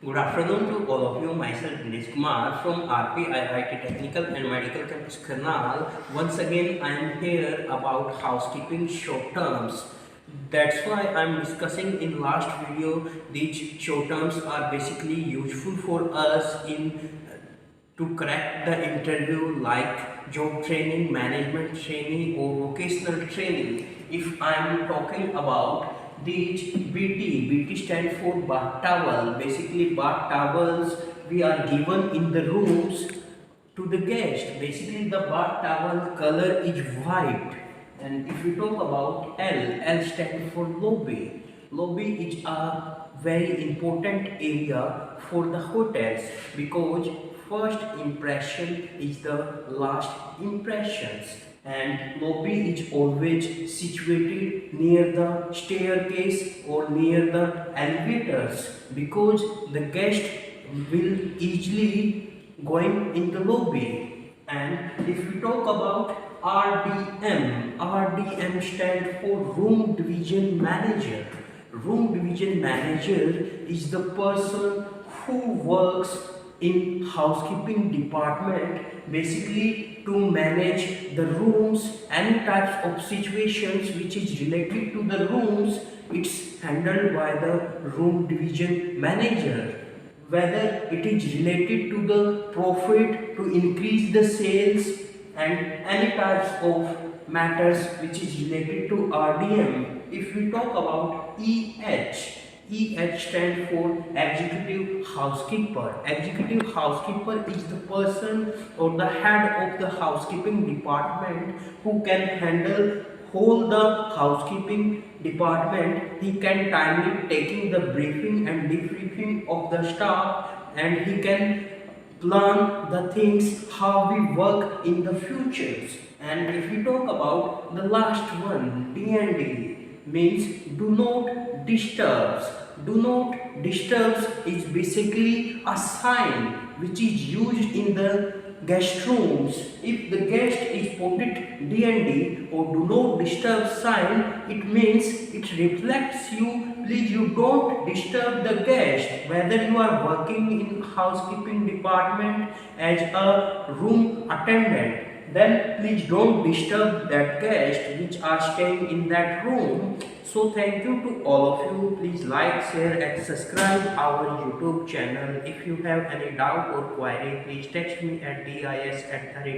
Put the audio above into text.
Good afternoon to all of you. Myself Dinesh Sharma from RPIIT Technical and Medical Campus Karnal. Once again, I am here about housekeeping short terms. That's why I am discussing in last video. These short terms are basically useful for us in to crack the interview like job training, management training or vocational training. If I am talking about these BT stands for bath towel. Basically bath towels we are given in the rooms to the guest. Basically the bath towel color is white. And if we talk about L stands for lobby. Lobby is a very important area for the hotels because first impression is the last impressions, and lobby is always situated near the staircase or near the elevators because the guest will easily going in the lobby. And if we talk about RDM stands for Room Division Manager. Room Division Manager is the person who works in housekeeping department basically to manage the rooms, any types of situations which is related to the rooms. It's handled by the room division manager, whether it is related to the profit to increase the sales and any types of matters which is related to RDM. If we talk about EH stands for Executive Housekeeper. Executive Housekeeper is the person or the head of the housekeeping department who can handle whole the housekeeping department. He can timely taking the briefing and debriefing of the staff, and he can plan the things how we work in the futures. And if we talk about the last one, D&D means do not disturb. Do not disturb is basically a sign which is used in the guest rooms. If the guest is put it D&D or do not disturb sign, it means it reflects you. Please you don't disturb the guest. Whether you are working in housekeeping department as a room attendant, then please don't disturb that guest which are staying in that room. So thank you to all of you. Please like, share and subscribe our YouTube channel. If you have any doubt or query, please text me at dis@rpiit.com.